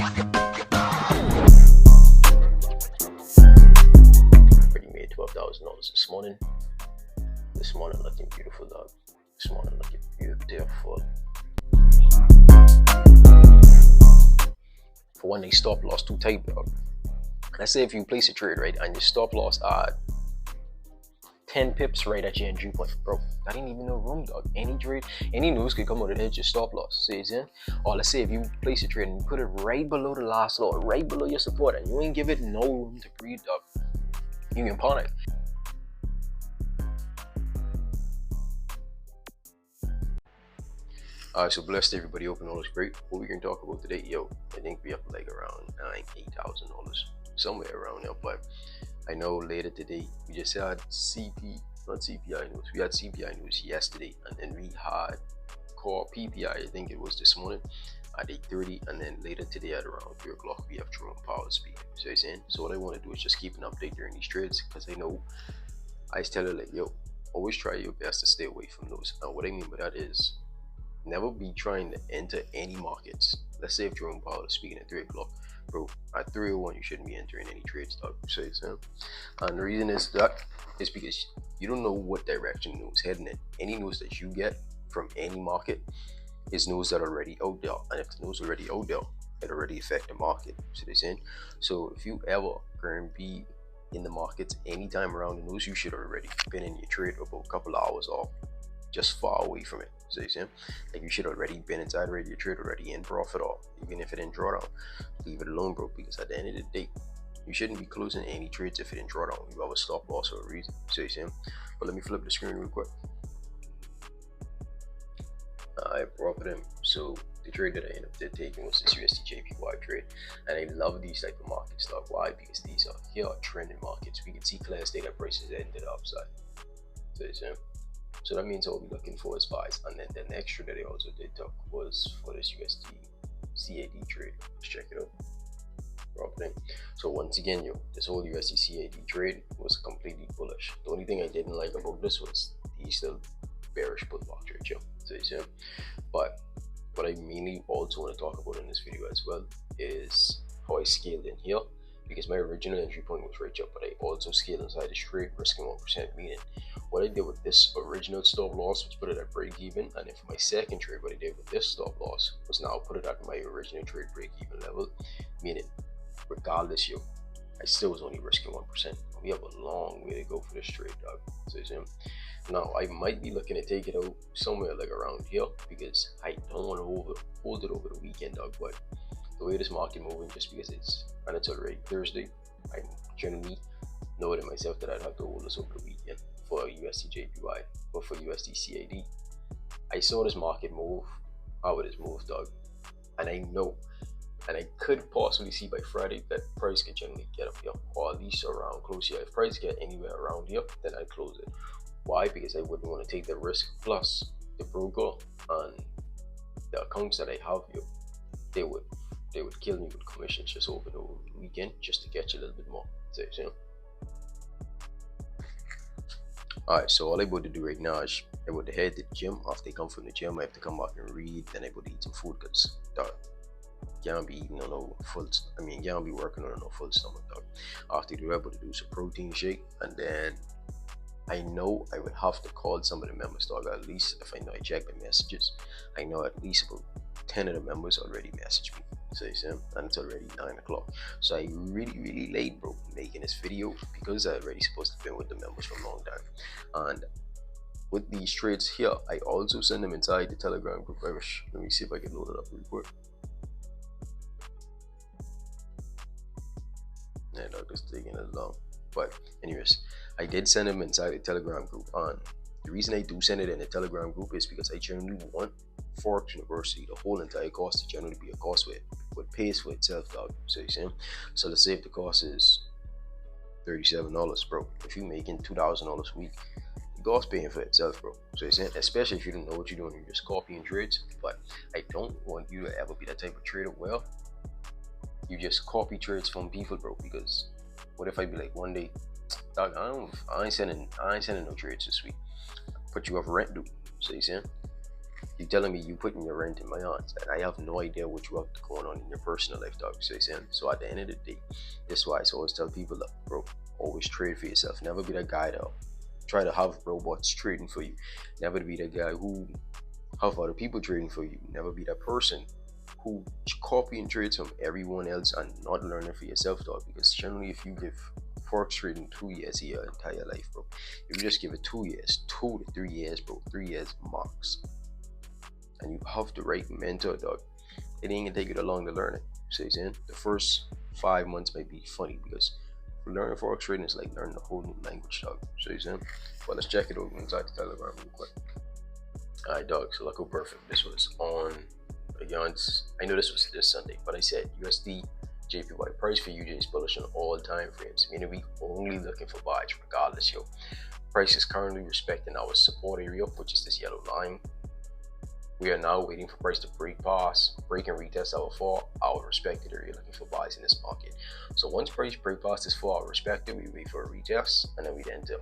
Already made $12,000 this morning. This morning looking beautiful, dog. This morning looking beautiful. For one, they stop loss too tight, dog. Let's say if you place a trade, right, and your stop loss at 10 pips right at your entry point, bro, that ain't even no room, dog. Any trade, any news could come out and hit your stop loss. See what I'm saying? Or let's say if you place a trade and you put it right below the last low, right below your support, and you ain't give it no room to breathe, dog, you can panic. Alright, so blessed everybody, hoping all is great. What we're gonna talk about today, yo, I think we up like around $8,000, somewhere around there. But I know later today we just had not CPI news. We had CPI news yesterday, and then we had core PPI. I think it was this morning at 8:30, and then later today at around 3 o'clock we have Jerome Powell speaking. So I'm saying, so what I want to do is just keep an update during these trades, because I know I tell her like, yo, always try your best to stay away from those. And what I mean by that is, never be trying to enter any markets. Let's say if Jerome Powell is speaking at 3 o'clock, bro, at 3:01 you shouldn't be entering any trades, dog. So and the reason is that is because you don't know what direction news heading in. Any news that you get from any market is news that already out there, and if the news already out there, it already affect the market. So if you ever gonna be in the markets anytime around the news, you should already been in your trade about a couple of hours or just far away from it. So you see, like you should already been inside already your trade, already in profit, or even if it didn't draw down, leave it alone, bro, because at the end of the day you shouldn't be closing any trades if it didn't draw down. You have a stop loss for a reason. So you see, but let me flip the screen real quick. I profit him. So the trade that I ended up taking was this USDJPY trade, and I love these type of markets, dog. Why? Because these are trending markets. We can see clear as day that prices ended upside. So you see, so that means I'll be looking for is buys. And then the next trade that I also did talk was for this USDCAD trade. Let's check it out. So once again, yo, this whole USDCAD trade was completely bullish. The only thing I didn't like about this was the still bearish pullback trade, yo. So you see, but what I mainly also want to talk about in this video as well is how I scaled in here, because my original entry point was right up, but I also scaled inside this trade, risking 1%. Meaning, what I did with this original stop loss was put it at break even, and then for my second trade, what I did with this stop loss was now put it at my original trade break even level. Meaning, regardless, yo, I still was only risking 1%. We have a long way to go for this trade, dog. So you see, now I might be looking to take it out somewhere like around here, because I don't want to hold it over the weekend, dog. But the way this market moving, just because it's already Thursday, I generally know it in myself that I'd have to hold this over the weekend for USDJPY. But for USDCAD, I saw this market move, how it has moved, dog, and I know, and I could possibly see by Friday that price could generally get up here, or at least around close here. If price get anywhere around here, then I'd close it. Why? Because I wouldn't want to take the risk. Plus the broker and the accounts that I have here, they would kill me with commissions just over the weekend just to get you a little bit more. So you see. Alright, so all I about to do right now is I would head to the gym. After I come from the gym, I have to come back and read. Then I would eat some food, because dog, can't be eating on no full. Can't be working on no full stomach, dog. After I do, I would do some protein shake, and then I know I would have to call some of the members, dog. At least if I know I check the messages, I know at least about 10 of the members already messaged me. So you see, and it's already 9 o'clock. So I really late, bro, making this video, because I already supposed to be with the members for a long time. And with these trades here, I also send them inside the Telegram group. Let me see if I can load it up real quick. Yeah, dog, it's taking it long. But anyways, I did send them inside the Telegram group. And the reason I do send it in the Telegram group is because I generally want Forex University, the whole entire course, to generally be a course where it pays for itself, dog. So you see, so let's say if the cost is $37, bro, if you're making $2,000 a week, the course paying for itself, bro. So you see, especially if you don't know what you're doing, you're just copying trades. But I don't want you to ever be that type of trader where you just copy trades from people, bro. Because what if I be like one day, dog, I ain't sending no trades this week. Put you up rent, dude. So you see, You telling me you putting your rent in my hands, and I have no idea what you have going on in your personal life, dog. So at the end of the day, this is why I always tell people that, bro, always trade for yourself. Never be that guy that try to have robots trading for you. Never be that guy who have other people trading for you. Never be that person who copy and trades from everyone else and not learning for yourself, dog. Because generally, if you give forex trading 2 years of your entire life, bro, if you just give it 2 years, 2 to 3 years, bro, 3 years max, and you have the right mentor, dog, it ain't gonna take you that long to learn it. See, the first 5 months might be funny because learning forex trading is like learning a whole new language, dog. See, well, let's check it out inside the Telegram real quick. Alright, dog, so look how perfect this was on I know this was this Sunday, but I said USDJPY price for UJ is bullish on all time frames, meaning we only looking for buys regardless, yo. Price is currently respecting our support area, which is this yellow line. We are now waiting for price to break and retest our respected area, looking for buys in this market. So once price break past this for our respected, we wait for a retest and then we enter.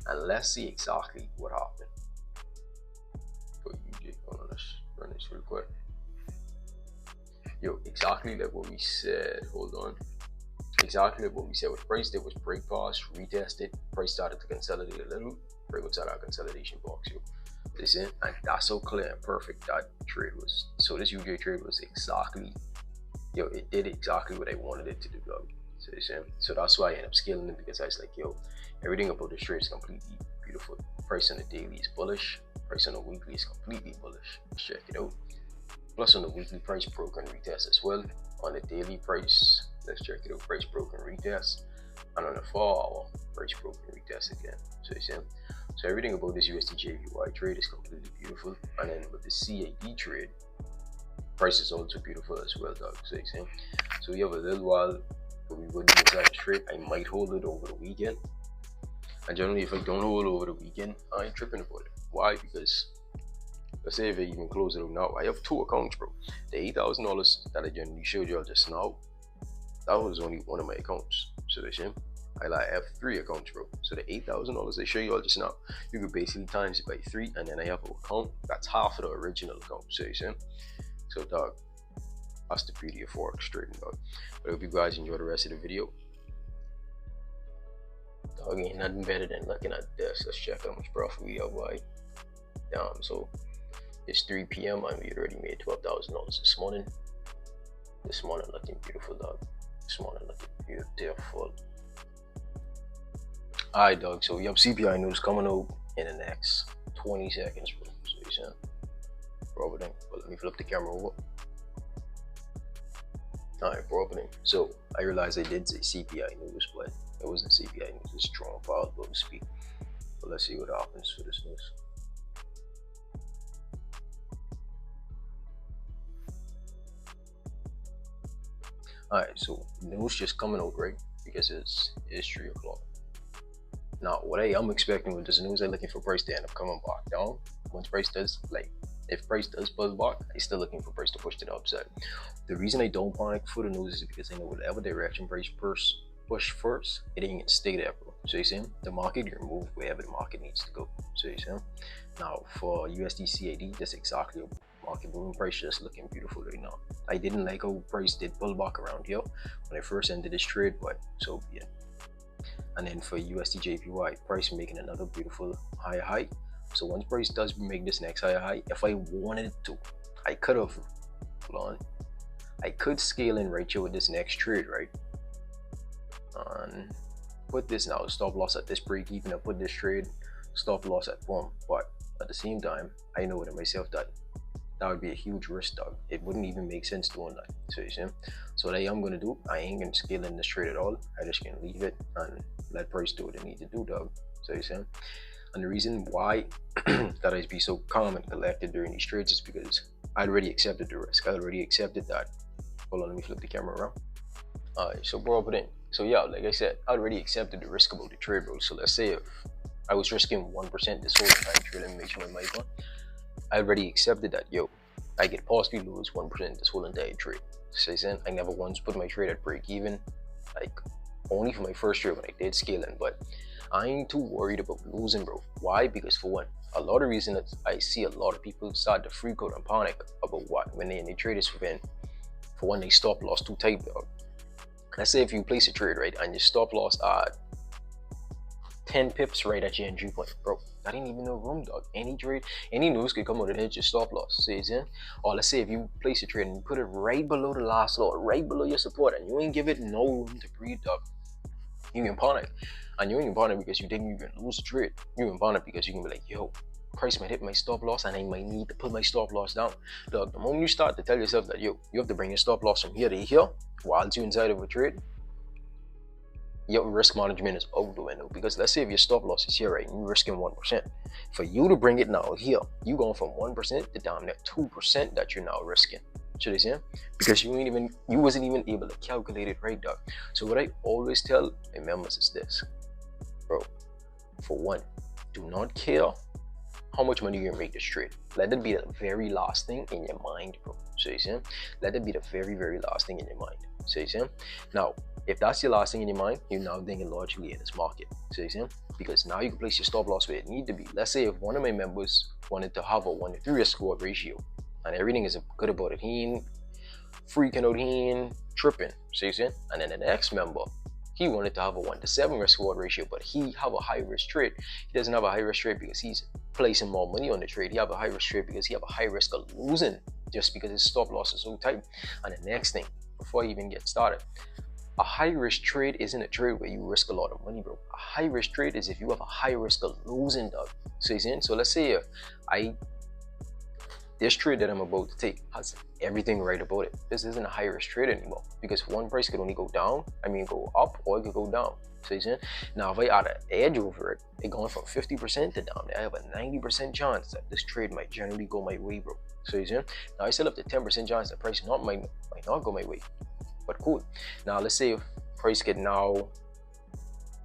And let's see exactly what happened. Hold on, let's run this real quick. Yo, exactly like what we said. Hold on. Exactly like what we said. What price did was break past, retested, price started to consolidate a little, break outside our consolidation box, yo. Listen, and that's so clear and perfect that trade was. So this UJ trade was exactly, yo, it did exactly what I wanted it to do, dog. So that's why I ended up scaling it, because I was like, yo, everything about this trade is completely beautiful. Price on the daily is bullish, price on the weekly is completely bullish. Let's check it out. Plus on the weekly, price broke and retest as well. On the daily price, let's check it out, price broke and retest. And on the 4 hour, price broke and retest again. So everything about this USDJPY trade is completely beautiful. And then with the CAD trade, price is also beautiful as well, dog. So we have a little while, but we would be inside the trade. I might hold it over the weekend. And generally, if I don't hold over the weekend, I ain't tripping about it. Why? Because let's say if I even close it out now, I have 2 accounts, bro. The $8,000 that I generally showed y'all just now, that was only one of my accounts. I have 3 accounts, bro. So the $8,000 I show y'all just now, you could basically times it by 3, and then I have an account that's half of the original account. So dog, that's the beauty of forex trading, dog. I hope you guys enjoy the rest of the video. Dog, ain't nothing better than looking at this. Let's check how much profit we have. Why? So it's 3 p.m. and we already made $12,000 this morning. This morning looking beautiful, dog. This morning looking beautiful. Alright, dog, so we have CPI news coming out in the next 20 seconds, bro. Bro, but let me flip the camera over. Alright, bro, so I realized I did say CPI news, but it wasn't CPI news, it's strong file, so to speak. But let's see what happens for this news. Alright, so the news just coming out, right? Because it's 3 o'clock. Now, what I am expecting with this news, I'm looking for price to end up coming back down. Once price does, if price does pull back, I'm still looking for price to push to the upside. The reason I don't panic for the news is because I know whatever direction price push first, it ain't gonna stay there, bro. So you see, the market can move wherever the market needs to go. So you see, now for USDCAD, that's exactly a market moving. Price just looking beautiful right now. I didn't like how price did pull back around here when I first ended this trade, but so be it. And then for USDJPY, price making another beautiful higher high. So once price does make this next higher high, if I wanted to, I could have, hold on, I could scale in right here with this next trade, right? And put this now stop loss at this break even, and put this trade stop loss at 1. But at the same time, I know within myself that that would be a huge risk, dog. It wouldn't even make sense doing that. So you see, so what I am gonna do, I ain't gonna scale in this trade at all. I just gonna leave it and let price do what it need to do, dog. So you see, and the reason why that I be so calm and collected during these trades is because I already accepted the risk. I already accepted that. Hold on, let me flip the camera around. Alright, so bro, so yeah, like I said, I already accepted the risk about the trade, bro. So let's say if I was risking 1% this whole entire trade, let me make sure my mic on. I already accepted that, yo, I could possibly lose 1% this whole entire trade. So I never once put my trade at break even, like only for my first trade when I did scale in, but I ain't too worried about losing, bro. Why? Because for one, a lot of reason that I see a lot of people start to freak out and panic about what when they in the trade is for when they stop loss too tight, dog. Let's say if you place a trade, right, and your stop loss at 10 pips right at your entry point, bro, that ain't even no room, dog. Any trade, any news could come out and hit your stop loss. See what I'm saying? Or let's say if you place a trade and you put it right below the last lot, right below your support, and you ain't give it no room to breathe, dog, you can panic. And you ain't panic because you think you can lose the trade. You can panic because you can be like, yo, price might hit my stop loss and I might need to put my stop loss down. Dog, the moment you start to tell yourself that, yo, you have to bring your stop loss from here to here while you're inside of a trade, your risk management is out the window. Because let's say if your stop loss is here, right, and you're risking 1%, for you to bring it now here, you going from 1% to down that 2% that you're now risking. Should I say? Because you wasn't even able to calculate it right, dog. So what I always tell my members is this, bro. For one, do not care how much money you're gonna make this trade. Let it be the very last thing in your mind, bro. So you see? Let it be the very, very last thing in your mind. So you see? Now, if that's your last thing in your mind, you're now thinking logically in this market. So you see? Because now you can place your stop loss where it need to be. Let's say if one of my members wanted to have a 1-to-3 risk reward ratio, and everything is good about it, he ain't freaking out, he ain't tripping. So you see? And then the next member, he wanted to have a 1-to-7 risk reward ratio, but he have a high risk trade. He doesn't have a high risk trade because he's placing more money on the trade. He have a high risk trade because he have a high risk of losing just because his stop loss is so tight. And the next thing, before I even get started, a high risk trade isn't a trade where you risk a lot of money, bro. A high risk trade is if you have a high risk of losing, dog. So you see? So let's say if this trade that I'm about to take has everything right about it. This isn't a high risk trade anymore because one price could only go down, go up, or it could go down. So you see? Now if I add an edge over it, it going from 50% to down, I have a 90% chance that this trade might generally go my way, bro. So you see? Now I still have the 10% chance that price might not go my way, but cool. Now let's say if price get now,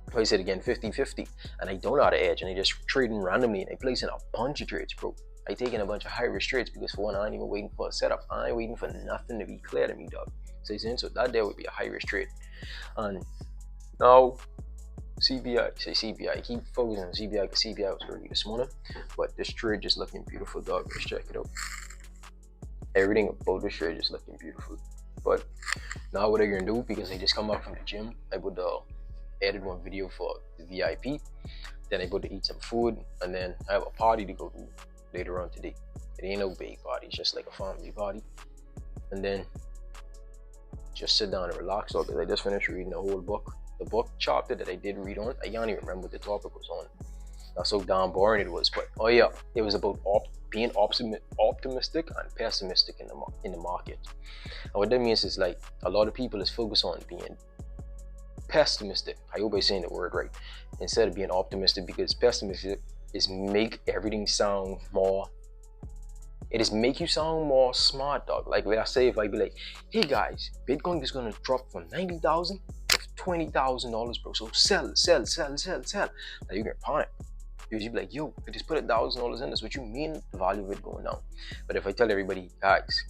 place it again 50-50, and I don't add an edge, and I just trading randomly, and I place in a bunch of trades, bro. I taking a bunch of high risk trades because for one, I ain't even waiting for a setup. I ain't waiting for nothing to be clear to me, dog. So that there would be a high risk trade. And now CPI, I keep focusing on CPI because CPI was early this morning, but this trade just looking beautiful, dog. Let's check it out. Everything about this trade just looking beautiful. But now what I'm gonna do, because I just come back from the gym, I would edit one video for the VIP, then I go to eat some food, and then I have a party to go to later on today. It ain't no big party, it's just like a family party. And then just sit down and relax, because I just finished reading the whole book. The book chapter that I did read on, I can't even remember what the topic was on. That's how damn boring it was. But oh yeah, it was about being optimistic and pessimistic in the market. And what that means is like a lot of people is focused on being pessimistic. I hope I'm saying the word right. Instead of being optimistic, because pessimistic is make everything sound more, it is make you sound more smart, dog. Like let's say if I be like, hey guys, Bitcoin is gonna drop from 90,000 to $20,000, bro. So sell. Now you get panic. Because you be like, yo, I just put $1,000 in this. What you mean the value of it going down? But if I tell everybody, guys,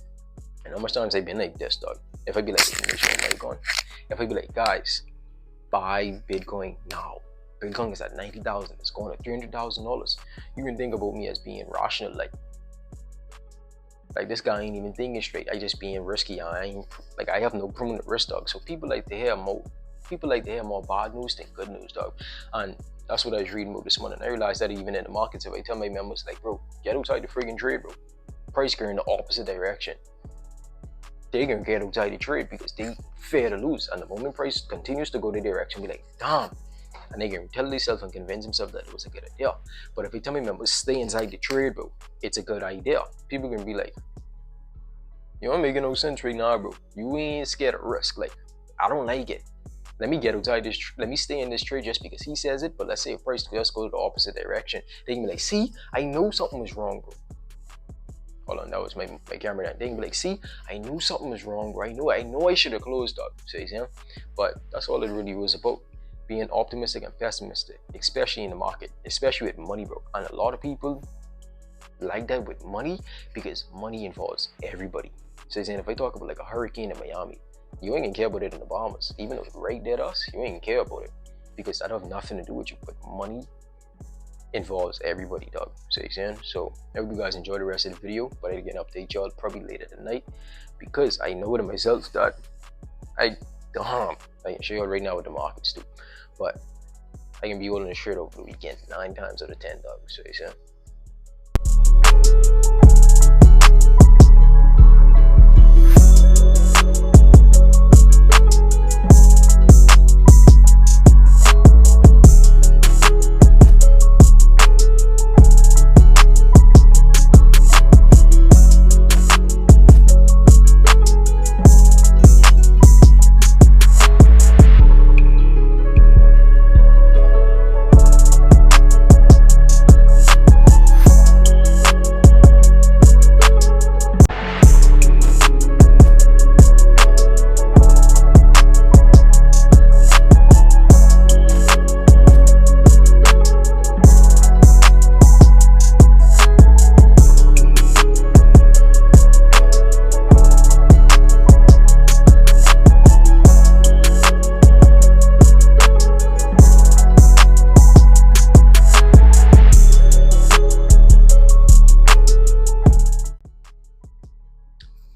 and how much times I've been like this, dog. If I be like, if I be like, guys, buy Bitcoin now. Bitcoin is at 90,000. It's going to $300,000. You can think about me as being rational, like this guy ain't even thinking straight. I just being risky. I have no permanent risk, dog. So people like to hear more bad news than good news, dog. And that's what I was reading about this morning. I realized that even in the markets, if I tell my members like, bro, get outside the friggin' trade, bro. Price going in the opposite direction. They're gonna get outside the trade because they fear to lose. And the moment price continues to go the direction, be like, damn. And they can tell themselves and convince themselves that it was a good idea. But if I tell my members stay inside the trade, bro, it's a good idea. People can be like, you ain't making no sense right now, bro. You ain't scared of risk. Like, I don't like it. Let me get outside this. Let me stay in this trade just because he says it. But let's say if price just goes the opposite direction, they can be like, see, I know something was wrong, bro. Hold on, that was my camera down. They can be like, see, I knew something was wrong, bro. I know I should have closed up. See, but that's all it really was about. Being optimistic and pessimistic, especially in the market, especially with money, bro. And a lot of people like that with money because money involves everybody. So if I talk about like a hurricane in Miami, you ain't gonna care about it in the Bahamas. Even though it's right there to us, you ain't gonna care about it because that have nothing to do with you. But money involves everybody, dog. So you saying? So I hope you guys enjoy the rest of the video, but I can update y'all probably later tonight because I know to myself that I can show you right now what the markets do, but I can be holding a shirt over the weekend 9 times out of 10, dog. So you saying?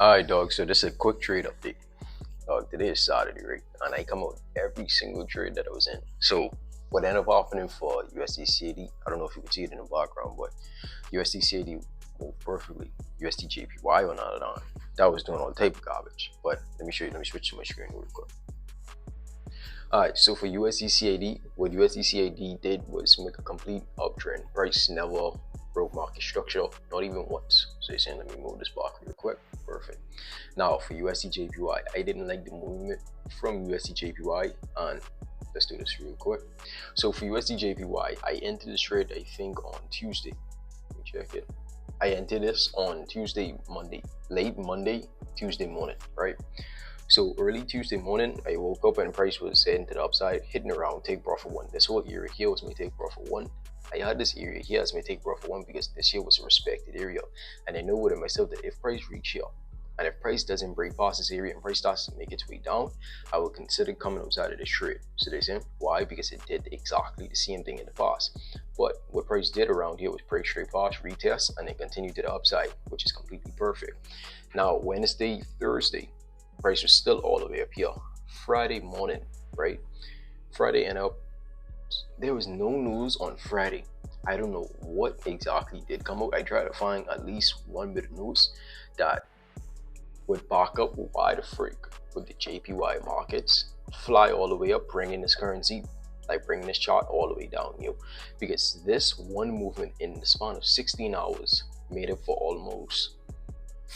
Alright, dog, so this is a quick trade update. Dog, today is Saturday, right? And I come out every single trade that I was in. So what ended up happening for USDCAD, I don't know if you can see it in the background, but USDCAD moved perfectly. USDJPY on out on. That was doing all type of garbage. But let me show you, let me switch to my screen real quick. Alright, so for USDCAD, what USDCAD did was make a complete uptrend. Price never broke market structure, not even once. So you're saying, let me move this back real quick. Perfect. Now for USDJPY, I didn't like the movement from USDJPY, and let's do this real quick. So for USDJPY, I entered this trade I think on Tuesday. Let me check it. I entered this on Tuesday, late Monday, Tuesday morning, right? So early Tuesday morning, I woke up and price was heading to the upside, hitting around take profit 1. This whole area here was my take profit 1. I had this area here as my take profit 1 because this here was a respected area, and I know within myself that if price reach here, and if price doesn't break past this area and price starts to make its way down, I would consider coming outside of this trade. So they say why? Because it did exactly the same thing in the past. But what price did around here was break straight past, retest, and then continue to the upside, which is completely perfect. Now Wednesday, Thursday, price was still all the way up here. Friday morning, right? Friday ended up, there was no news on Friday. I don't know what exactly did come out. I tried to find at least one bit of news that would back up why the freak with the JPY markets fly all the way up, bringing this currency, like bringing this chart all the way down, because this one movement in the span of 16 hours made up for almost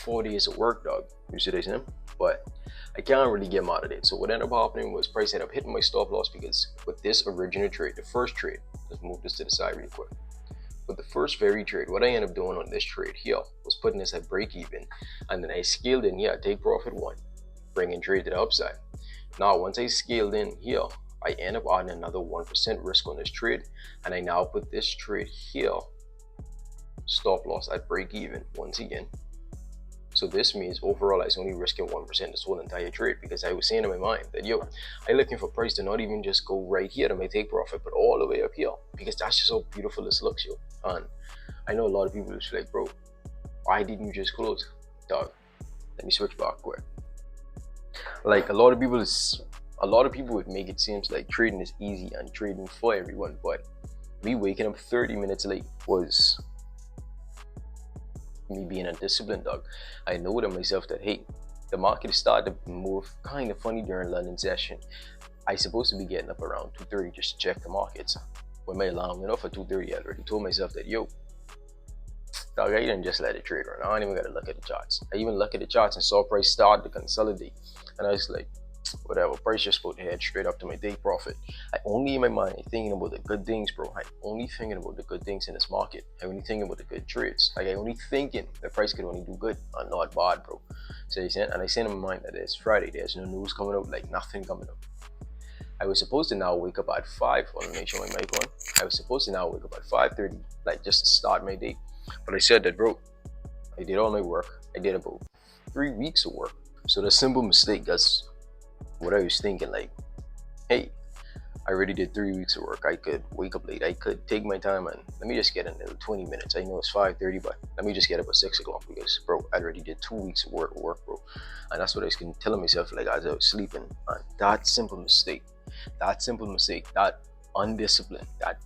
4 days of work, dog. You see what I'm saying? But I can't really get mad at it. So what ended up happening was price ended up hitting my stop loss, because with this original trade, the first trade, let's move this to the side real quick. With the first very trade, what I ended up doing on this trade here was putting this at break even, and then I scaled in here, take profit 1, bringing trade to the upside. Now once I scaled in here, I end up adding another 1% risk on this trade, and I now put this trade here, stop loss at break even once again. So this means overall I was only risking 1% this whole entire trade, because I was saying in my mind that I'm looking for price to not even just go right here to my take profit, but all the way up here, because that's just how beautiful this looks, And I know a lot of people is like, bro, why didn't you just close? Dog, let me switch back quick. Like a lot of people would make it seem like trading is easy and trading for everyone, but me waking up 30 minutes late was me being undisciplined, dog. I know to myself that, hey, the market started to move kind of funny during London session. I supposed to be getting up around 2:30 just to check the markets. When my alarm went off at 2:30, I already told myself that, dog, I didn't just let it trade run. I don't even gotta look at the charts. I even look at the charts and saw price start to consolidate, and I was like, whatever, price just put head straight up to my day profit. I only in my mind thinking about the good things, bro. I'm only thinking about the good things in this market. I'm only thinking about the good trades. Like I only thinking the price could only do good and not bad, bro. So you saying, and I said in my mind that it's Friday, there's no news coming out, like nothing coming up. I was supposed to now wake up at 5. I want to make sure my mic on. I was supposed to now wake up at 5:30, like just to start my day. But I said that, bro, I did all my work. I did about 3 weeks of work. So the simple mistake, that's what I was thinking, like, hey, I already did 3 weeks of work. I could wake up late. I could take my time and let me just get in 20 minutes. I know it's 5:30, but let me just get up at 6 o'clock because, bro, I already did 2 weeks of work, bro. And that's what I was telling myself, like, as I was sleeping. And that simple mistake, that undisciplined, that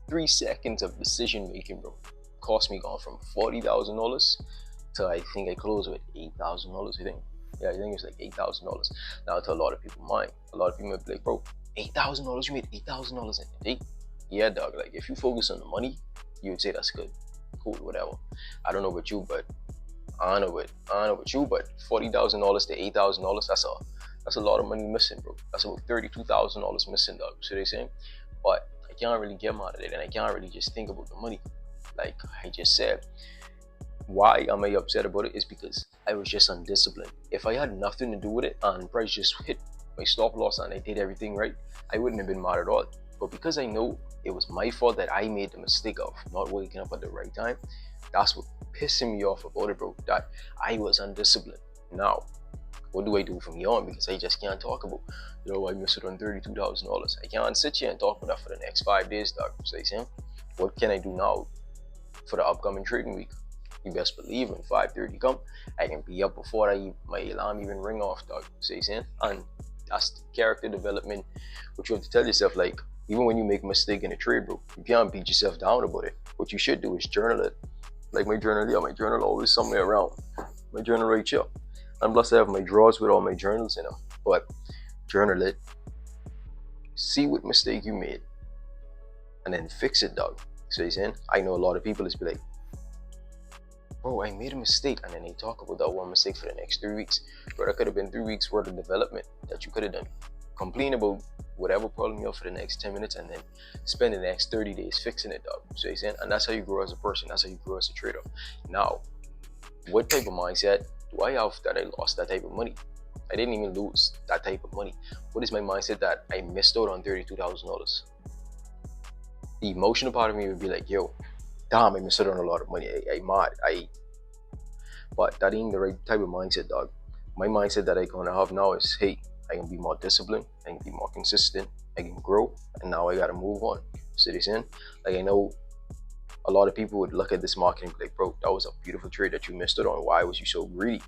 3 seconds of decision making, bro, cost me gone from $40,000 to I think I closed with $8,000. I think. Yeah, I think it's like $8,000. Now, to a lot of people, a lot of people might be like, bro, $8,000, you made $8,000 in a day. Yeah, dog. Like, if you focus on the money, you would say that's good, cool, whatever. I don't know about you, but I know about you, but $40,000 to $8,000, that's a lot of money missing, bro. That's about $32,000 missing, dog. So they saying, but I can't really get out of it, and I can't really just think about the money. Like I just said, why am I upset about it is because I was just undisciplined. If I had nothing to do with it and price just hit my stop loss and I did everything right, I wouldn't have been mad at all. But because I know it was my fault that I made the mistake of not waking up at the right time, that's what pissing me off about it, bro, that I was undisciplined. Now, what do I do from here on? Because I just can't talk about, I missed it on $32,000. I can't sit here and talk about that for the next 5 days, dog. So you see, what can I do now for the upcoming trading week? You best believe when 5:30 come, I can be up before my alarm even ring off, dog. So you see, and that's the character development, which you have to tell yourself, like, even when you make a mistake in a trade, bro, you can't beat yourself down about it. What you should do is journal it. Like my journal always somewhere around. My journal right here. And plus I have my drawers with all my journals in them. But journal it. See what mistake you made. And then fix it, dog. So you saying? I know a lot of people just be like, bro, I made a mistake, and then they talk about that one mistake for the next 3 weeks. Bro, that could have been 3 weeks worth of development that you could have done. Complain about whatever problem you have for the next 10 minutes and then spend the next 30 days fixing it, dog. So you're saying, and that's how you grow as a person. That's how you grow as a trader. Now, what type of mindset do I have that I lost that type of money? I didn't even lose that type of money. What is my mindset that I missed out on $32,000? The emotional part of me would be like, yo, damn, I missed out on a lot of money. I'm mad. But that ain't the right type of mindset, dog. My mindset that I gonna have now is, hey, I can be more disciplined, I can be more consistent, I can grow, and now I gotta move on. So they saying, like, I know a lot of people would look at this market and be like, bro, that was a beautiful trade that you missed out on. Why was you so greedy?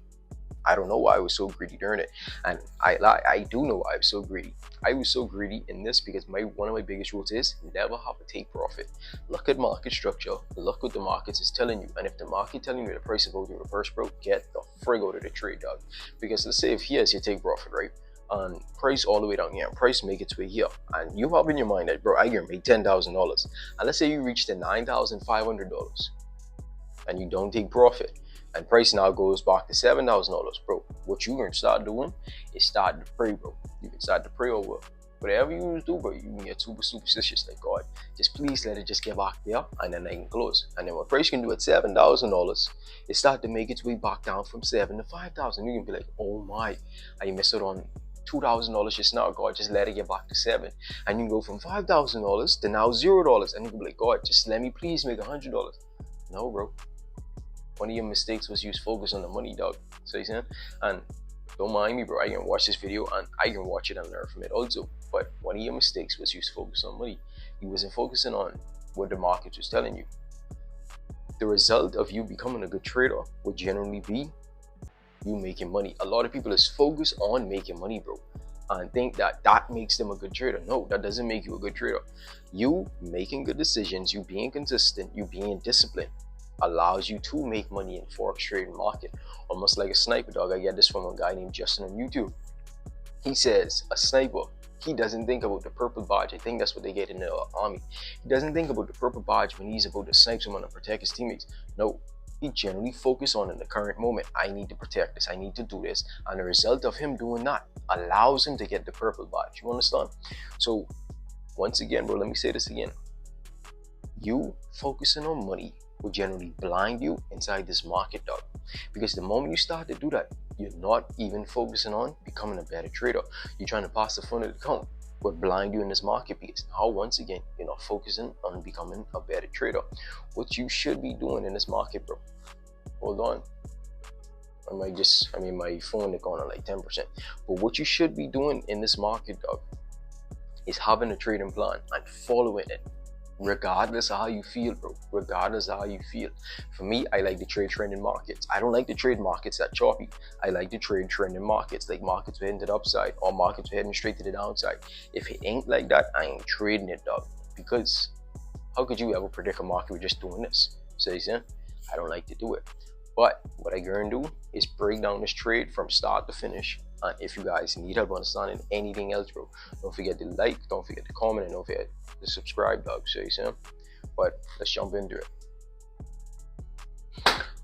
I don't know why I was so greedy during it. And I do know why I was so greedy. I was so greedy in this because one of my biggest rules is never have a take profit. Look at market structure. Look what the markets is telling you. And if the market telling you the price is about to reverse, bro, get the frig out of the trade, dog. Because let's say if here's your take profit, right? And price all the way down here, and price make its way here, and you have in your mind that, bro, I can make $10,000, and let's say you reach the $9,500 and you don't take profit, and price now goes back to $7,000, bro, what you gonna start doing is start to pray, bro. You can start to pray over whatever you do, bro. You can get super superstitious, like, God, just please let it just get back there, and then I can close. And then what price can do at $7,000, it start to make its way back down from $7,000 to $5,000. You can be like, oh my, I missed out on $2,000 just now, God, just let it get back to $7,000. And you can go from $5,000 to now $0, and you can be like, God, just let me please make $100. No, bro. One of your mistakes was you focus on the money, dog. So you saying? And don't mind me, bro. I can watch this video and I can watch it and learn from it also. But one of your mistakes was you focus on money. You wasn't focusing on what the market was telling you. The result of you becoming a good trader would generally be you making money. A lot of people is focused on making money, bro, and think that that makes them a good trader. No, that doesn't make you a good trader. You making good decisions, you being consistent, you being disciplined allows you to make money in forex trading market. Almost like a sniper, dog. I get this from a guy named Justin on YouTube. He says a sniper, he doesn't think about the purple badge. I think that's what they get in the army. He doesn't think about the purple badge when he's about to snipe someone and protect his teammates. No, he generally focuses on in the current moment. I need to protect this. I need to do this. And the result of him doing that allows him to get the purple badge. You understand? So once again, bro, let me say this again. You focusing on money will generally blind you inside this market, dog. Because the moment you start to do that, you're not even focusing on becoming a better trader. You're trying to pass the fun of the count. What blind you in this market because now once again you're not focusing on becoming a better trader. What you should be doing in this market, bro. Hold on. My phone is going on like 10%. But what you should be doing in this market, dog, is having a trading plan and following it, regardless of how you feel, bro. Regardless of how you feel. For me, I like to trade trending markets. I don't like to trade markets that choppy. I like to trade trending markets, like markets heading to the upside or markets heading straight to the downside. If it ain't like that, I ain't trading it, dog. Because how could you ever predict a market with just doing this? So you see, I don't like to do it. But what I gonna do is break down this trade from start to finish. And if you guys need help understanding anything else, bro, don't forget to like, don't forget to comment, and don't forget to subscribe, dog. So you see, but let's jump into it.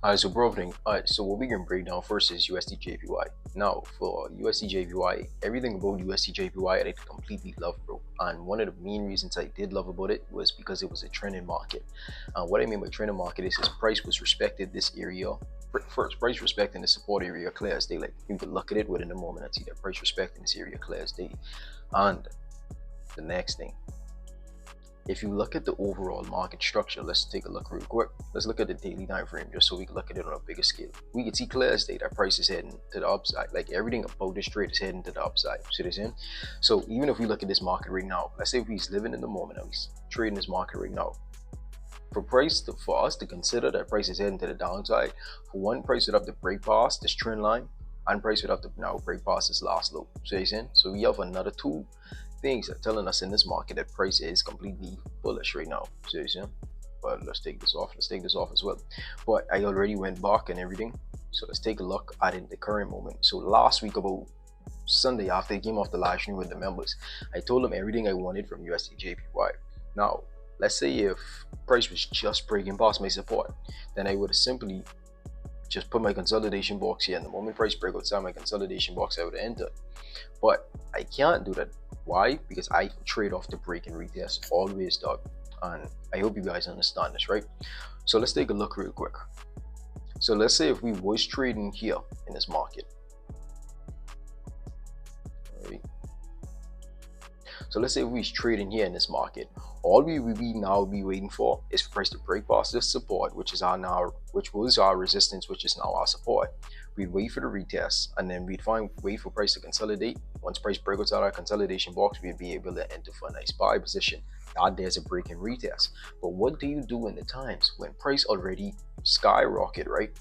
Alright, so bro, alright, so what we can break down first is USDJPY. Now, for USDJPY, everything about USDJPY I completely love, bro. And one of the main reasons I did love about it was because it was a trending market. What I mean by trending market is its price was respected this area. First, price respecting the support area clear as day. Like, you can look at it within a moment and see that price respecting this area clear as day. And the next thing, if you look at the overall market structure, let's take a look real quick. Let's look at the daily time frame just so we can look at it on a bigger scale. We can see clear as day that price is heading to the upside. Like, everything about this trade is heading to the upside. See this in? So even if we look at this market right now, let's say he's living in the moment and he's trading this market right now. For us to consider that price is heading to the downside, for one, price would have to break past this trend line, and price would have to now break past this last low. So you see? So we have another two things that are telling us in this market that price is completely bullish right now. So you see? But let's take this off. Let's take this off as well. But I already went back and everything. So let's take a look at it in the current moment. So last week, about Sunday, after I came off the live stream with the members, I told them everything I wanted from USDJPY. Now, let's say if price was just breaking past my support, then I would have simply just put my consolidation box here, and the moment price break outside my consolidation box, I would have entered. But I can't do that. Why? Because I trade off the break and retest always, dog. And I hope you guys understand this, right? So let's take a look real quick. So let's say if we was trading here in this market. Right. So let's say if we was trading here in this market, all we would now be waiting for is for price to break past this support, which was our resistance, which is now our support. We'd wait for the retest, and then we'd wait for price to consolidate. Once price breaks out our consolidation box, we'd be able to enter for a nice buy position. Now there's a break and retest. But what do you do in the times when price already skyrocket, right?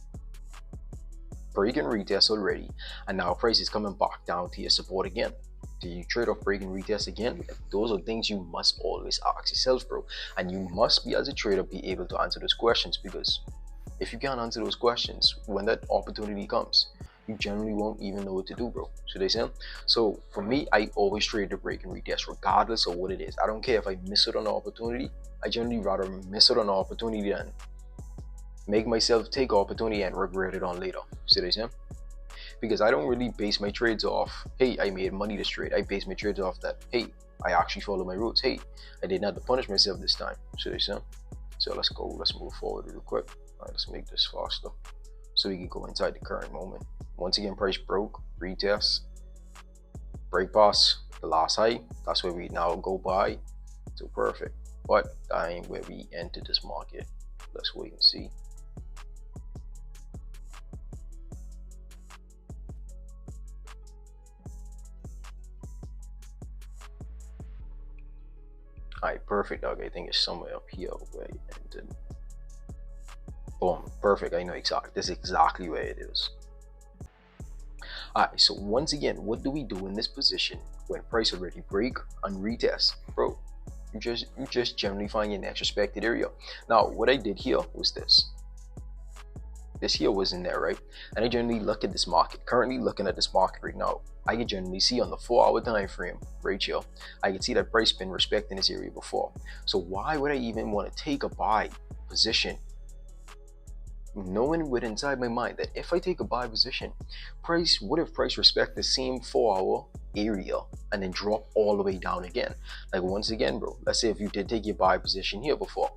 Break and retest already, and now price is coming back down to your support again. Do you trade off break and retest again? Those are things you must always ask yourself, bro. And you must be, as a trader, be able to answer those questions, because if you can't answer those questions, when that opportunity comes, you generally won't even know what to do, bro. So they say. So for me, I always trade the break and retest regardless of what it is. I don't care if I miss it on an opportunity. I generally rather miss it on an opportunity than make myself take opportunity and regret it on later. See what I say? Because I don't really base my trades off, hey, I made money this trade. I base my trades off that, hey, I actually followed my rules. Hey, I did not have to punish myself this time. See what I say? So let's go. Let's move forward real quick. All right, let's make this faster so we can go inside the current moment. Once again, price broke, retest, break past the last high. That's where we now go buy. So perfect. But that ain't where we entered this market. Let's wait and see. Alright, perfect, dog. I think it's somewhere up here where it ended. Boom, perfect. I know exactly. This is exactly where it is. Alright, so once again, what do we do in this position when price already break and retest, bro? You just generally find your next respected area. Now, what I did here was this. This here was in there, right? And I generally look at this market. Currently looking at this market right now, I can generally see on the 4-hour time frame right here, I can see that price been respecting this area before. So why would I even want to take a buy position, knowing with inside my mind that if I take a buy position, what if price respect the same 4-hour area and then drop all the way down again? Like, once again, bro, let's say if you did take your buy position here before,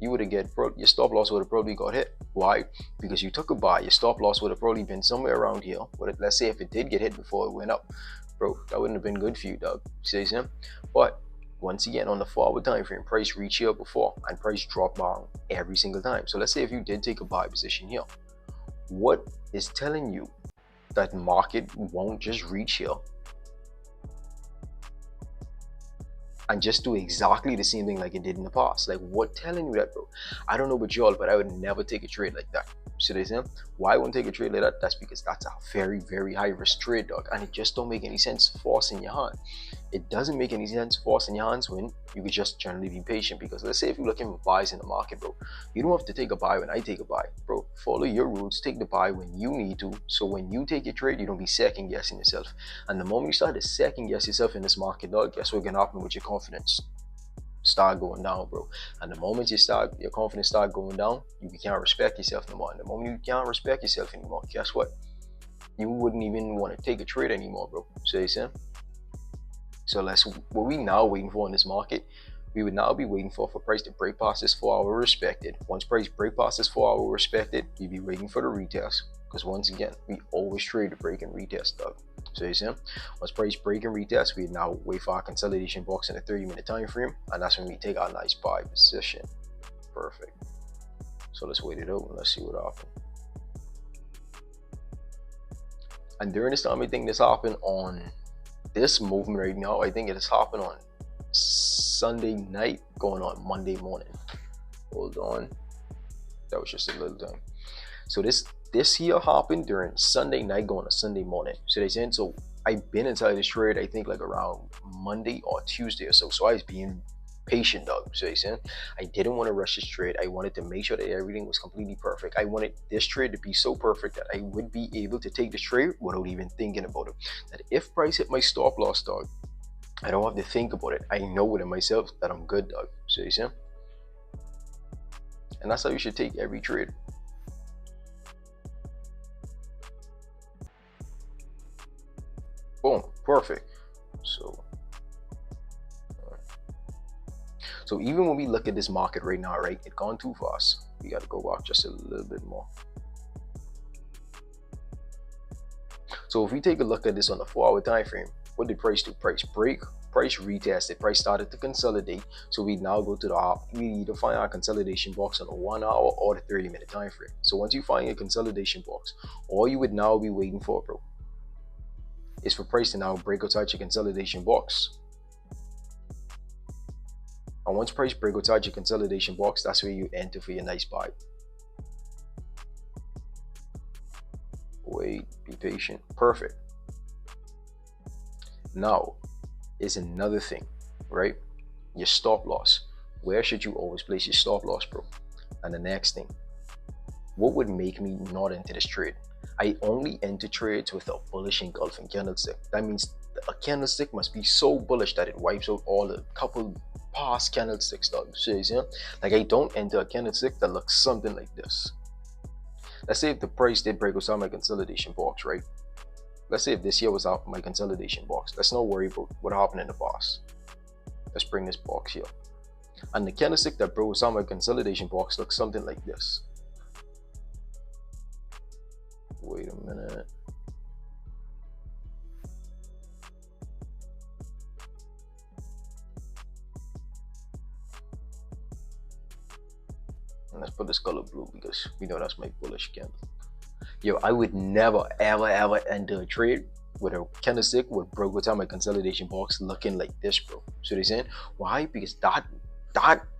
you would have your stop loss would have probably got hit. Why? Because you took a buy. Your stop loss would have probably been somewhere around here. But let's say if it did get hit before it went up, bro, that wouldn't have been good for you, dog. See what I'm saying? But once again, on the 4-hour time frame, price reached here before and price dropped down every single time. So let's say if you did take a buy position here, what is telling you that market won't just reach here and just do exactly the same thing like it did in the past. Like, what telling you that, bro? I don't know about y'all, but I would never take a trade like that. See what I'm saying? Why I won't take a trade like that? That's because that's a very, very high risk trade, dog, and it just don't make any sense forcing your hand. It doesn't make any sense forcing your hands when you could just generally be patient. Because let's say if you're looking for buys in the market, bro, you don't have to take a buy when I take a buy, bro. Follow your rules, take the buy when you need to, so when you take your trade, you don't be second guessing yourself. And the moment you start to second guess yourself in this market, dog, guess what can happen with your confidence? Start going down, bro. And the moment your confidence start going down, you can't respect yourself no more. And the moment you can't respect yourself anymore, guess what? You wouldn't even want to take a trade anymore, bro. So you see? So what we now waiting for in this market, we would now be waiting for price to break past this 4-hour respected. Once price break past this 4-hour respected, you'd be waiting for the retest. Because once again, we always trade the break and retest, dog. So you see, once price break and retest, we now wait for our consolidation box in a 30-minute time frame, and that's when we take our nice buy position. Perfect. So let's wait it out and let's see what happens. And during this time, I think this happened on this movement right now. I think it has happened on Sunday night, going on Monday morning. Hold on, that was just a little time. So this here happened during Sunday night, going to Sunday morning. So they saying, so I've been inside this trade, I think like around Monday or Tuesday or so. So I was being patient, dog. So they saying, I didn't want to rush this trade. I wanted to make sure that everything was completely perfect. I wanted this trade to be so perfect that I would be able to take this trade without even thinking about it. That if price hit my stop loss, dog, I don't have to think about it. I know within myself that I'm good, dog. So you see? And that's how you should take every trade. Boom, perfect. So even when we look at this market right now, right, it gone too fast. We got to go back just a little bit more. So if we take a look at this on the 4-hour time frame, what did price do? Price break, price retested, price started to consolidate. So we now go to we either find our consolidation box on the 1-hour or the 30-minute time frame. So once you find a consolidation box, all you would now be waiting for, bro, is for price to now break outside your consolidation box. And once price break outside your consolidation box, that's where you enter for your nice buy. Wait, be patient. Perfect. Now is another thing, right? Your stop loss. Where should you always place your stop loss, bro? And the next thing, what would make me not enter this trade? I only enter trades with a bullish engulfing candlestick. That means a candlestick must be so bullish that it wipes out all the couple past candlesticks, dog. So, like, I don't enter a candlestick that looks something like this. Let's say if the price did break outside my consolidation box, right? Let's say if this here was out my consolidation box. Let's not worry about what happened in the past. Let's bring this box here. And the candlestick that broke outside my consolidation box looks something like this. Wait a minute. And let's put this color blue because we know that's my bullish candle. Yo, I would never, ever enter a trade with a candlestick with broke outside my consolidation box looking like this, bro. So they're saying, why? Because that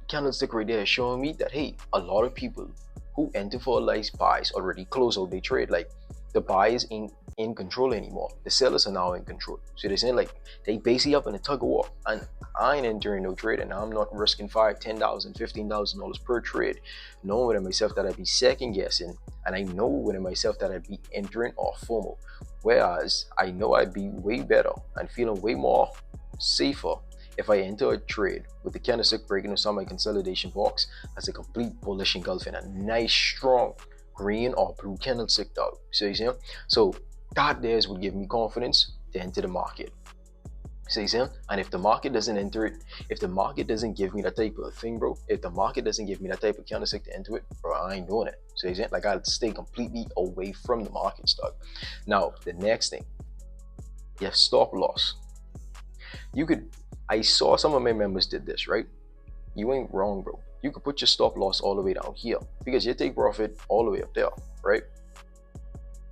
candlestick right there is showing me that, hey, a lot of people who enter for nice buys already close out their trade. Like, the buyers ain't in control anymore. The sellers are now in control. So they're saying, like, they basically up in a tug of war. And I ain't entering no trade, and I'm not risking $5,000, $10,000, $15,000 per trade, knowing within myself that I'd be second guessing, and I know within myself that I'd be entering off FOMO. Whereas I know I'd be way better and feeling way more safer if I enter a trade with the candlestick breaking outside my consolidation box as a complete bullish engulfing a nice strong green or blue candlestick, dog. So you see, so that there would give me confidence to enter the market. So you see, and if the market doesn't enter it, if the market doesn't give me that type of thing, bro, if the market doesn't give me that type of candlestick to enter it, bro, I ain't doing it. So you see, like, I'll stay completely away from the market, dog. Now the next thing, you have stop loss. I saw some of my members did this, right? You ain't wrong, bro. You could put your stop loss all the way down here because you take profit all the way up there, right?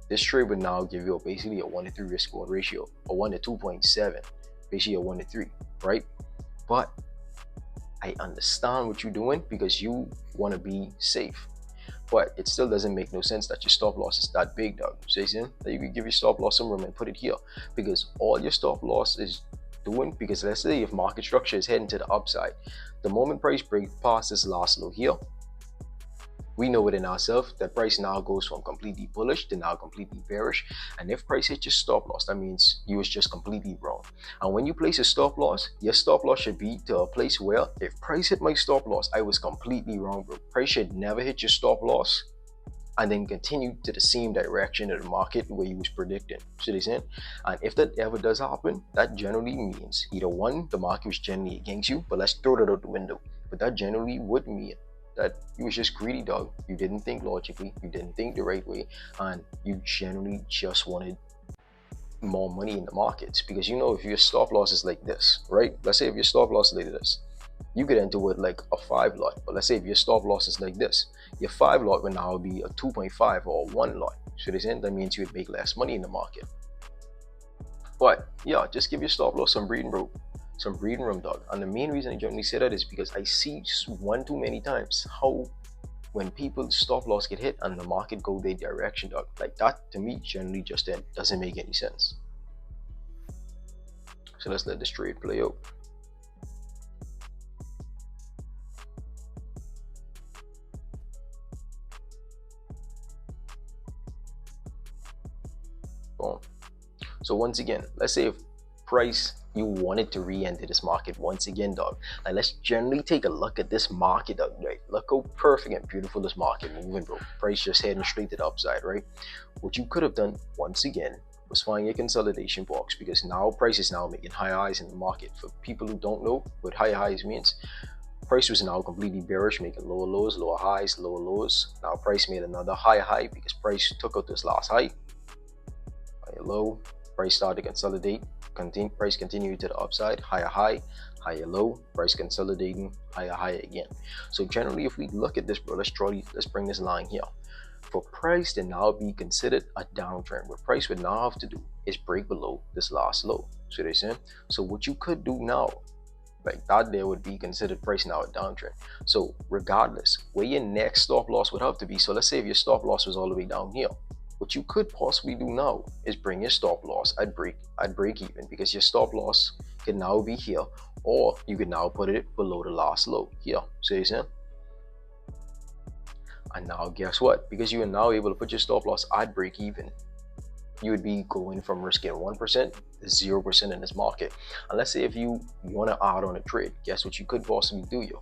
This trade would now give you basically a 1 to 3 risk reward ratio, a 1 to 2.7, basically a 1 to 3, right? but I understand what you're doing because you want to be safe. But it still doesn't make no sense that your stop loss is that big, dog. So you see that you could give your stop loss some room and put it here, because all your stop loss is doing, because let's say if market structure is heading to the upside, the moment price breaks past this last low here, we know within ourselves that price now goes from completely bullish to now completely bearish. And if price hits your stop loss, that means you was just completely wrong. And when you place a stop loss, your stop loss should be to a place where if price hit my stop loss, I was completely wrong, bro. Price should never hit your stop loss and then continue to the same direction of the market where you was predicting. See what I'm saying? And if that ever does happen, that generally means either one, the market was generally against you, but let's throw that out the window. But that generally would mean that you was just greedy, dog. You didn't think logically, you didn't think the right way, and you generally just wanted more money in the markets. Because you know, if your stop loss is like this, right? Let's say if your stop loss is like this, you could enter with like a 5 lot. But let's say if your stop loss is like this, your 5 lot would now be a 2.5 or 1 lot. So that means you would make less money in the market. But yeah, just give your stop loss some breathing room, dog. And the main reason I generally say that is because I see one too many times how when people stop loss get hit and the market go their direction, dog, like that to me generally just doesn't make any sense. So let's let this trade play out. Boom. So once again, let's say if price you wanted to re-enter this market once again, dog. Like, let's generally take a look at this market, dog, right? Look how perfect and beautiful this market moving, bro. Price just heading straight to the upside, right? What you could have done once again was find your consolidation box, because now price is now making high highs in the market. For people who don't know what high highs means, price was now completely bearish, making lower lows, lower highs, lower lows. Now price made another high because price took out this last high, higher low. Price started to consolidate. Price continued to the upside, higher high, higher low. Price consolidating, higher high again. So generally, if we look at this, bro, let's bring this line here. For price to now be considered a downtrend, what price would now have to do is break below this last low. So they say, so what you could do now, like that, there would be considered price now a downtrend. So regardless, where your next stop loss would have to be. So let's say if your stop loss was all the way down here, what you could possibly do now is bring your stop loss at break even, because your stop loss can now be here, or you can now put it below the last low here. See what I'm saying? And now guess what? Because you are now able to put your stop loss at break even, you would be going from risking 1% to 0% in this market. And let's say if you want to add on a trade, guess what you could possibly do, yo?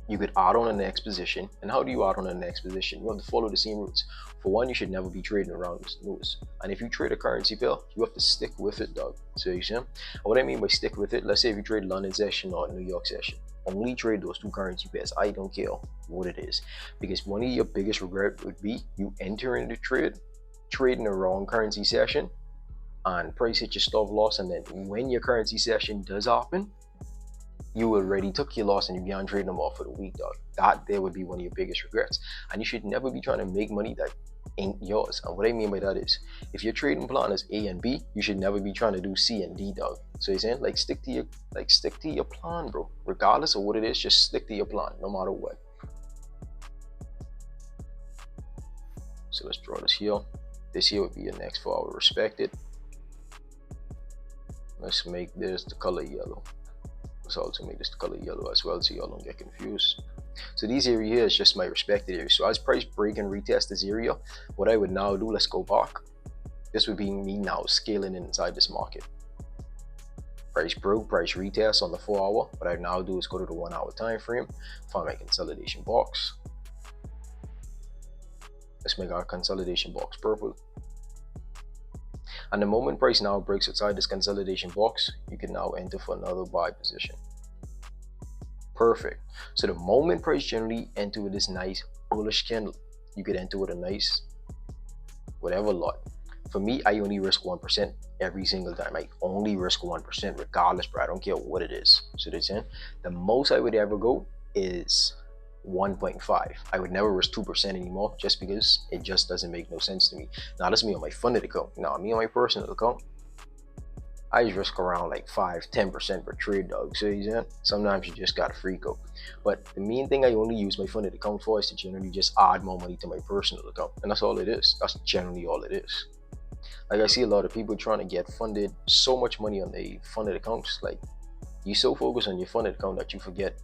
You could add on a next position. And how do you add on a next position? You have to follow the same routes. For one, you should never be trading around this news. And if you trade a currency pair, you have to stick with it, dog. So you see? And what I mean by stick with it, let's say if you trade London session or New York session, only trade those two currency pairs. I don't care what it is. Because one of your biggest regret would be you enter into trade, trading the wrong currency session, and price hit your stop loss, and then when your currency session does happen, you already took your loss and you began trading them off for the week, dog. That there would be one of your biggest regrets. And you should never be trying to make money that ain't yours. And what I mean by that is, if your trading plan is A and B, you should never be trying to do C and D, dog. So you're saying, like, stick to your plan, bro. Regardless of what it is, just stick to your plan, no matter what. So let's draw this here. This here would be your next 4 hour respected. Let's make this the color yellow. Let's also make this the color yellow as well, so y'all don't get confused. So these area here is just my respected area. So as price break and retest this area, what I would now do, let's go back. This would be me now scaling inside this market. Price broke, price retest on the 4 hour. What I now do is go to the 1 hour time frame, find my consolidation box. Let's make our consolidation box purple. And the moment price now breaks outside this consolidation box, you can now enter for another buy position. Perfect. So the moment price generally enter with this nice bullish candle, you could enter with a nice whatever lot. For me, I only risk 1% every single time. I only risk 1% regardless, bro. I don't care what it is. So that's it. The most I would ever go is 1.5. I would never risk 2% anymore, just because it just doesn't make no sense to me. Now that's me on my funded account. Now me on my personal account, I risk around like 5-10% per trade, dog. So you know, sometimes you just gotta freak out. But the main thing I only use my funded account for is to generally just add more money to my personal account, and that's all it is. That's generally all it is. Like I see a lot of people trying to get funded so much money on their funded accounts. Like you so focus on your funded account that you forget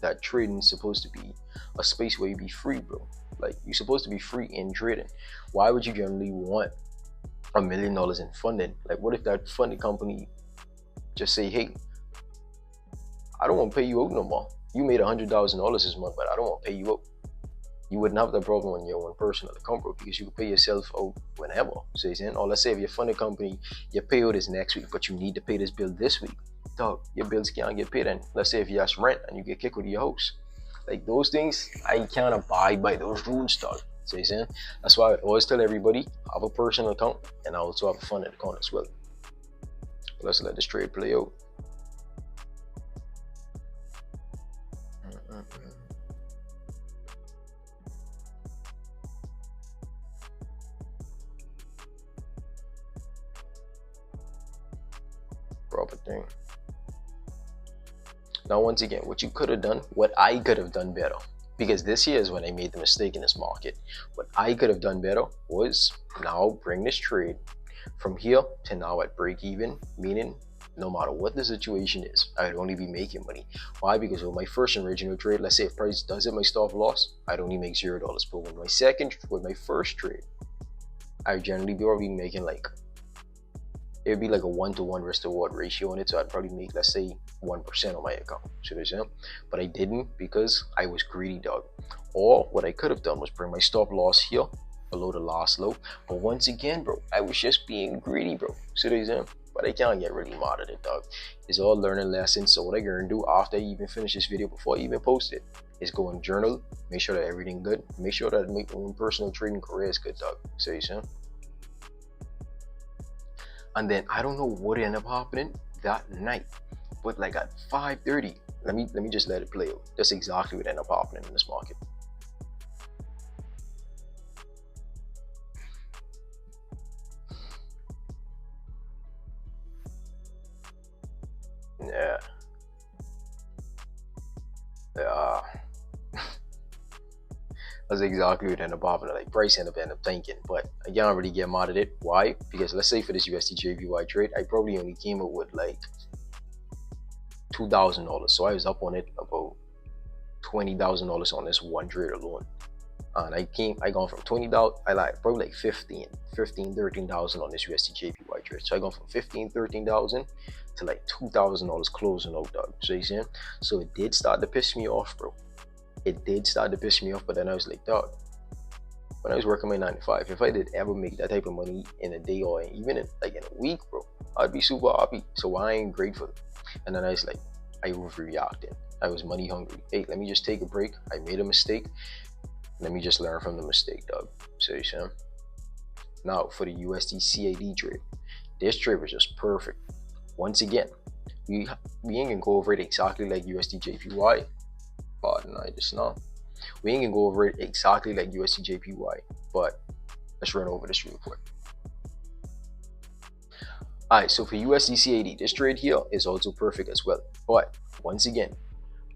that trading is supposed to be a space where you be free, bro. Like you're supposed to be free in trading. Why would you generally want $1 million in funding? Like what if that funding company just say, hey, I don't want to pay you out no more. You made $100,000 this month, but I don't want to pay you out. You wouldn't have that problem on your own personal account, bro, because you can pay yourself out whenever. So you're saying, or let's say if your funding company, your payout is next week, but you need to pay this bill this week. Dog, your bills can't get paid. And let's say if you ask rent and you get kicked out of your house, like those things, I can't abide by those rules, dog. So you're saying, that's why I always tell everybody, have a personal account and I also have a funded account as well. Let's let this trade play out. Proper thing. Now, once again, what you could have done, what I could have done better, because this here is when I made the mistake in this market. What I could have done better was now bring this trade from here to now at break even, meaning no matter what the situation is, I'd only be making money. Why? Because with my first original trade, let's say if price does hit my stop loss, I'd only make $0. But with my first trade, I'd generally be already making like, it would be like a 1-to-1 risk to reward ratio on it. So I'd probably make, let's say, 1% on my account. So you know, but I didn't because I was greedy, dog. Or what I could have done was bring my stop loss here below the last low. But once again, bro, I was just being greedy, bro. So you know, but I can't get really mad at it, dog. It's all learning lessons. So what I'm gonna do after I even finish this video, before I even post it, is go and journal, make sure that everything good, make sure that my own personal trading career is good, dog. So you know. And then I don't know what ended up happening that night, but like at 5:30, let me just let it play out. That's exactly what ended up happening in this market. Yeah. That's exactly what ended up happening. Like price ended up tanking, but I can't really get mad at it. Why? Because let's say for this USDJPY trade, I probably only came up with like $2,000. So I was up on it about $20,000 on this one trade alone. And I gone from 20,000, I like probably like 13,000 on this USDJPY trade. So I gone from 13,000 to like $2,000 closing out, dog. So you see, so it did start to piss me off, bro. It did start to piss me off, but then I was like, dog, when I was working my 9 to 5, if I did ever make that type of money in a day or even in like in a week, bro, I'd be super happy. So I ain't grateful. And then I was like, I overreacted. I was money hungry. Hey, let me just take a break. I made a mistake. Let me just learn from the mistake, dog. So you see? Now for the USDCAD trade, this trade was just perfect. Once again, we ain't gonna go over it exactly like USDJPY. Pardon, I just know. We ain't gonna go over it exactly like USDJPY, but let's run over this real quick. Alright, so for USDCAD, this trade here is also perfect as well. But once again,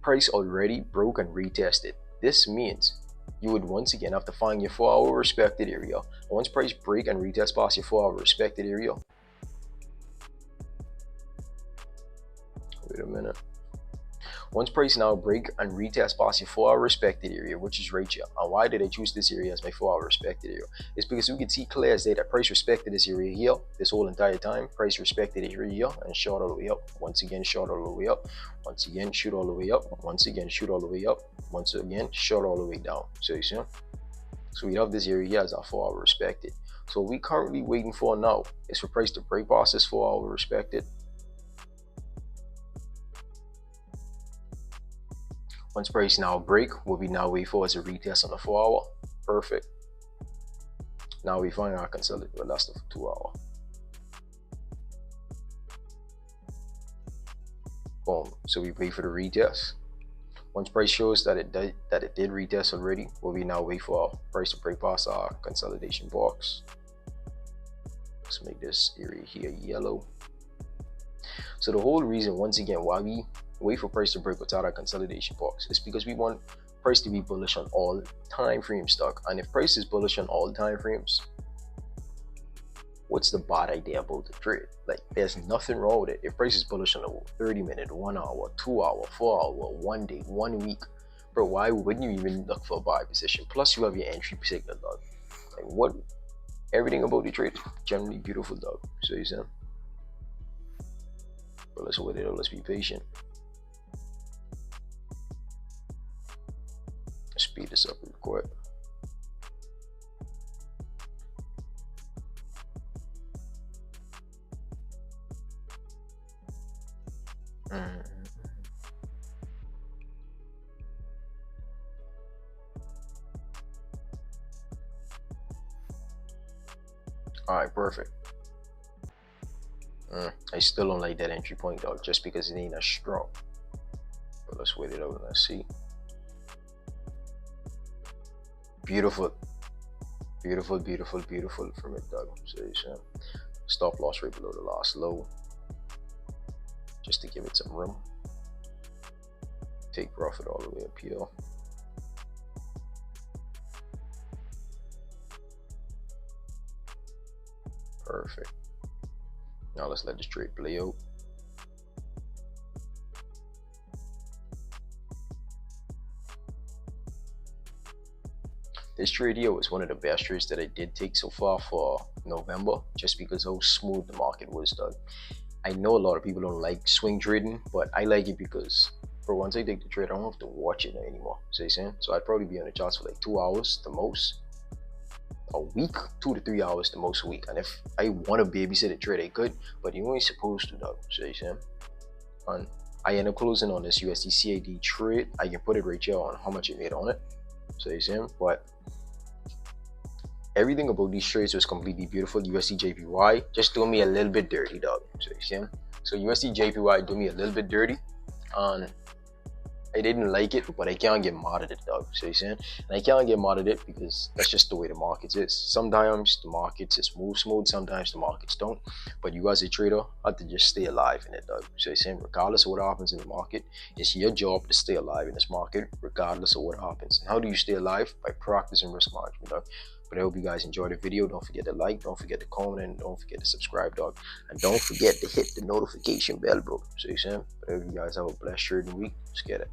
price already broke and retested. This means you would once again have to find your 4-hour respected area. Once price break and retest past your 4-hour respected area. Wait a minute. Once price now break and retest past your 4-hour respected area, which is right here. And why did I choose this area as my 4-hour respected area? It's because we can see clear as day that price respected this area here this whole entire time. Price respected this area here and shot all the way up. Once again, shot all the way up. Once again, shoot all the way up. Once again, shoot all the way up. Once again, shot all the way down. So you see? So we have this area here as our 4-hour respected. So what we currently waiting for now is for price to break past this 4-hour respected. Once price now break, what we now wait for is a retest on the 4-hour. Perfect. Now we find our consolidate, well, that's the 2-hour. Boom. So we wait for the retest. Once price shows that it did retest already, what we now wait for our price to break past our consolidation box. Let's make this area here yellow. So the whole reason, once again, why we wait for price to break without our consolidation box is because we want price to be bullish on all time frames, stock. And if price is bullish on all time frames, what's the bad idea about the trade? Like, there's nothing wrong with it. If price is bullish on a 30-minute, 1 hour, 2 hour, 4 hour, 1 day, 1 week, bro, why wouldn't you even look for a buy position? Plus you have your entry signal, dog. Like, what, everything about the trade generally beautiful, dog. So you see, but let's wait it out, let's be patient. Let's speed this up real quick. All right, perfect. I still don't like that entry point, dog, just because it ain't as strong. But let's wait it out and let's see. Beautiful, beautiful, beautiful, beautiful from it, dog. So you see, stop loss right below the last low, just to give it some room. Take profit all the way up here. Perfect. Now let's let this trade play out. This trade here was one of the best trades that I did take so far for November, just because how smooth the market was, dog. I know a lot of people don't like swing trading, but I like it because, for once I take the trade, I don't have to watch it anymore. So you saying? So I'd probably be on the charts for like 2 hours the most a week, 2 to 3 hours the most a week. And if I want to babysit a trade, I could, but you ain't supposed to, dog. So you saying? And I end up closing on this USDCAD trade. I can put it right here on how much it made on it. So you saying? But everything about these trades was completely beautiful. USDJPY just do me a little bit dirty, dog. So you see, so USDJPY do me a little bit dirty, and I didn't like it, but I can't get mad at it, dog. So you see, and I can't get mad at it because that's just the way the markets is. Sometimes the markets just move smooth, sometimes the markets don't. But you as a trader have to just stay alive in it, dog. So you see, regardless of what happens in the market, it's your job to stay alive in this market, regardless of what happens. And how do you stay alive? By practicing risk management, dog. But I hope you guys enjoyed the video. Don't forget to like, don't forget to comment, and don't forget to subscribe, dog. And don't forget to hit the notification bell, bro. So you see, but I hope you guys have a blessed trading week. Let's get it.